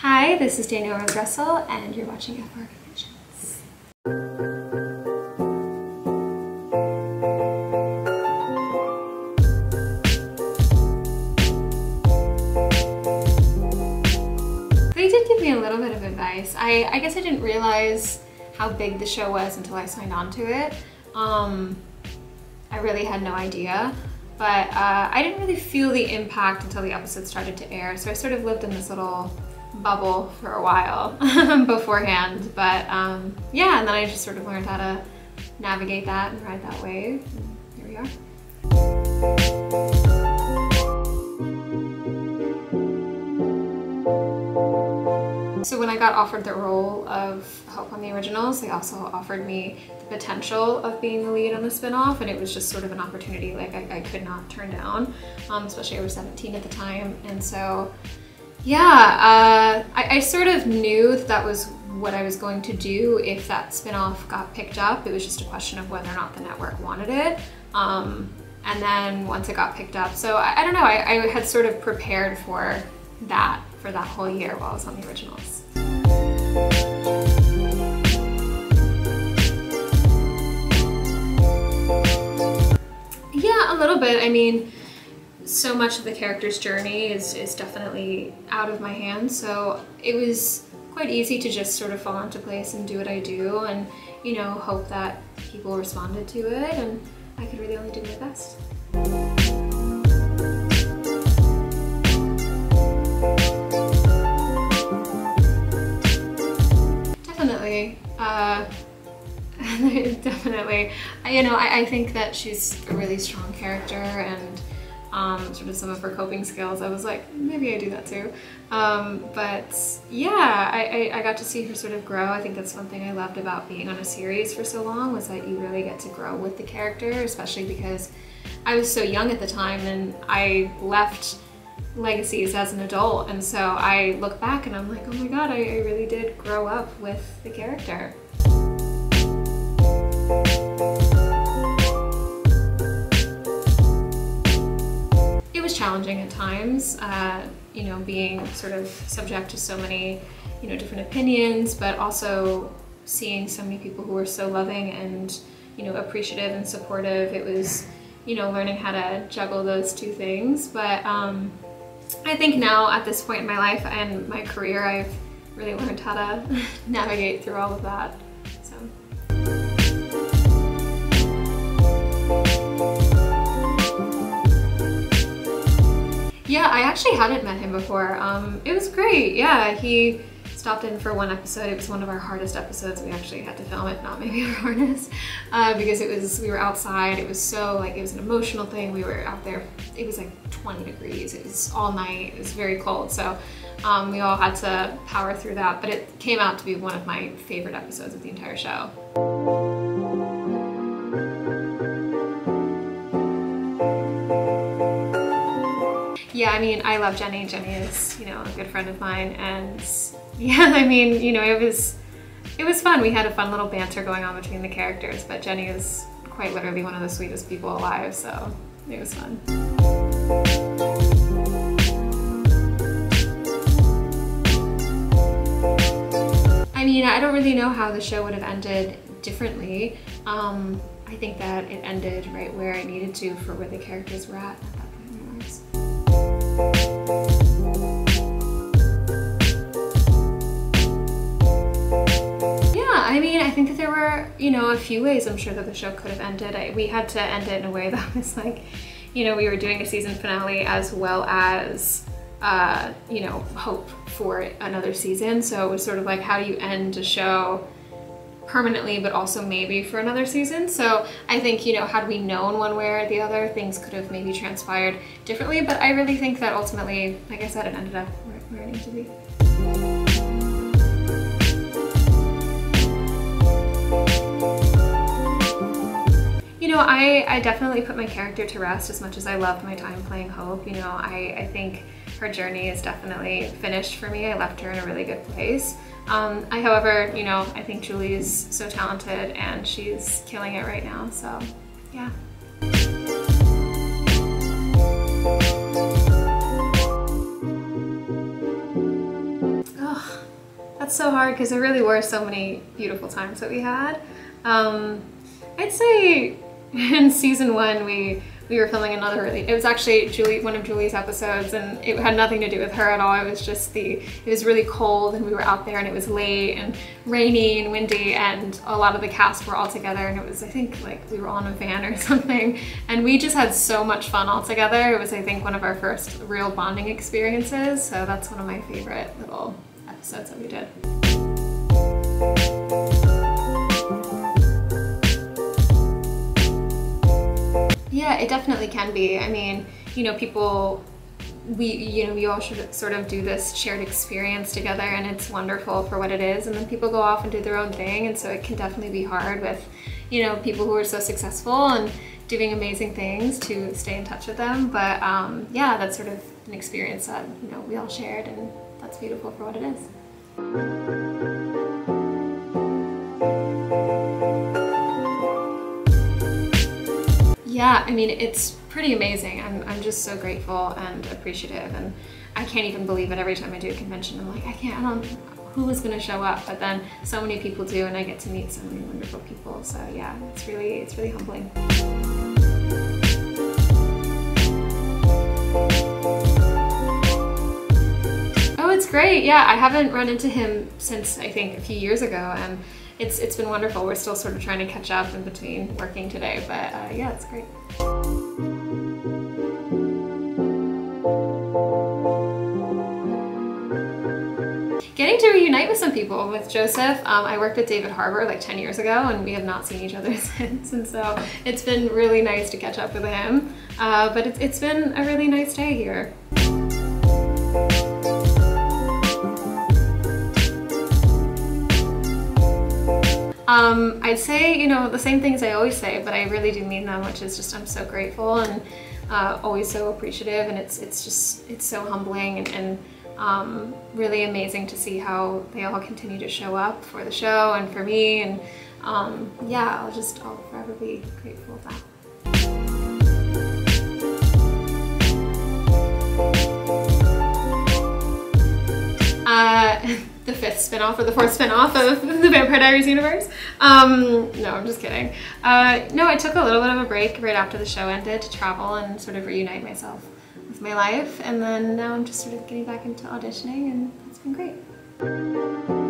Hi, this is Danielle Rose Russell, and you're watching FR Conventions. They did give me a little bit of advice. I guess I didn't realize how big the show was until I signed on to it. I really had no idea, but I didn't really feel the impact until the episode started to air, so I sort of lived in this little bubble for a while beforehand. But yeah, and then I just sort of learned how to navigate that and ride that wave, and here we are. So when I got offered the role of Hope on the originals, they also offered me the potential of being the lead on the spinoff, and it was just sort of an opportunity like I could not turn down, especially I was 17 at the time. And so yeah, I sort of knew that was what I was going to do if that spinoff got picked up. It was just a question of whether or not the network wanted it. And then once it got picked up, so I don't know, I had sort of prepared for that whole year while I was on the originals. Yeah, a little bit. I mean, so much of the character's journey is definitely out of my hands, so it was quite easy to just sort of fall into place and do what I do, and you know, hope that people responded to it, and I could really only do my best. Definitely. Definitely. You know, I think that she's a really strong character, and sort of some of her coping skills, I was like, maybe I do that too. But yeah, I got to see her sort of grow. I think that's one thing I loved about being on a series for so long, was that you really get to grow with the character, especially because I was so young at the time and I left Legacies as an adult, and so I look back and I'm like, oh my god, I really did grow up with the character. It was challenging at times, you know, being sort of subject to so many, you know, different opinions, but also seeing so many people who were so loving and, you know, appreciative and supportive. It was, you know, learning how to juggle those two things. But I think now at this point in my life and my career, I've really learned how to navigate through all of that. So. Yeah, I actually hadn't met him before. It was great. Yeah, he stopped in for one episode. It was one of our hardest episodes. We actually had to film it, not maybe our hardest, because we were outside. It was so like, it was an emotional thing. We were out there. It was like 20 degrees. It was all night. It was very cold. So we all had to power through that, but it came out to be one of my favorite episodes of the entire show. Yeah, I mean, I love Jenny. Jenny is, you know, a good friend of mine, and yeah, I mean, you know, it was fun. We had a fun little banter going on between the characters, but Jenny is quite literally one of the sweetest people alive, so it was fun. I mean, I don't really know how the show would have ended differently. I think that it ended right where it needed to for where the characters were at that point in their lives. I mean, I think that there were, you know, a few ways I'm sure that the show could have ended. We had to end it in a way that was like, you know, we were doing a season finale as well as, you know, hope for another season. So it was sort of like, how do you end a show permanently, but also maybe for another season? So I think, you know, had we known one way or the other, things could have maybe transpired differently. But I really think that ultimately, like I said, it ended up where it needed to be. You know, I definitely put my character to rest as much as I loved my time playing Hope. You know, I think her journey is definitely finished for me. I left her in a really good place. However, you know, I think Julie is so talented and she's killing it right now, so yeah. That's so hard because there really were so many beautiful times that we had. I'd say in season 1 we were filming another it was actually one of Julie's episodes, and it had nothing to do with her at all. It was just it was really cold and we were out there and it was late and rainy and windy, and a lot of the cast were all together, and it was, I think, like we were on a van or something, and we just had so much fun all together. It was, I think, one of our first real bonding experiences, so that's one of my favorite little episodes that we did. Yeah, it definitely can be. I mean, you know, we all should sort of do this shared experience together, and it's wonderful for what it is, and then people go off and do their own thing, and so it can definitely be hard with, you know, people who are so successful and doing amazing things to stay in touch with them. But yeah, that's sort of an experience that, you know, we all shared, and that's beautiful for what it is. Yeah, I mean, it's pretty amazing. I'm just so grateful and appreciative, and I can't even believe it every time I do a convention. I'm like, I don't know who is gonna show up, but then so many people do, and I get to meet so many wonderful people. So yeah, it's really humbling. Oh, it's great. Yeah, I haven't run into him since, I think, a few years ago, and it's been wonderful. We're still sort of trying to catch up in between working today, but yeah, it's great. Getting to reunite with some people. With Joseph, I worked with David Harbour like 10 years ago, and we have not seen each other since, and so it's been really nice to catch up with him. But it's been a really nice day here. I'd say, you know, the same things I always say, but I really do mean them, which is just I'm so grateful and always so appreciative, and it's so humbling and really amazing to see how they all continue to show up for the show and for me, and yeah, I'll forever be grateful of that. The 5th spin-off or the 4th spin-off of the Vampire Diaries universe. No, I'm just kidding. No, I took a little bit of a break right after the show ended to travel and sort of reunite myself with my life, and then now I'm just sort of getting back into auditioning, and it's been great.